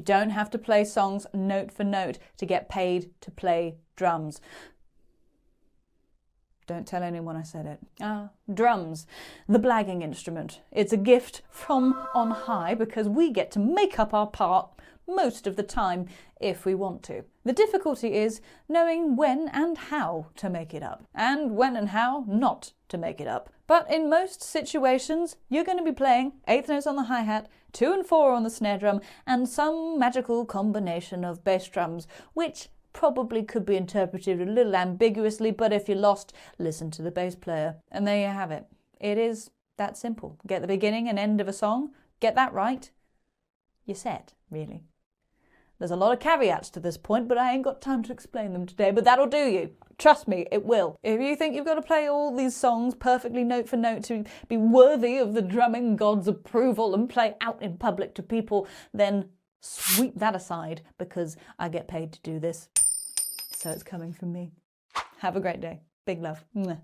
You don't have to play songs note for note to get paid to play drums. Don't tell anyone I said it. Drums, the blagging instrument. It's a gift from on high because we get to make up our part most of the time if we want to. The difficulty is knowing when and how to make it up, and when and how not to make it up. But in most situations, you're going to be playing eighth notes on the hi-hat, 2 and 4 on the snare drum, and some magical combination of bass drums, which probably could be interpreted a little ambiguously, but if you're lost, listen to the bass player. And there you have it. It is that simple. Get the beginning and end of a song, get that right, you're set, really. There's a lot of caveats to this point, but I ain't got time to explain them today, but that'll do you. Trust me, it will. If you think you've got to play all these songs perfectly note for note to be worthy of the drumming god's approval and play out in public to people, then sweep that aside, because I get paid to do this. So it's coming from me. Have a great day. Big love. Mwah.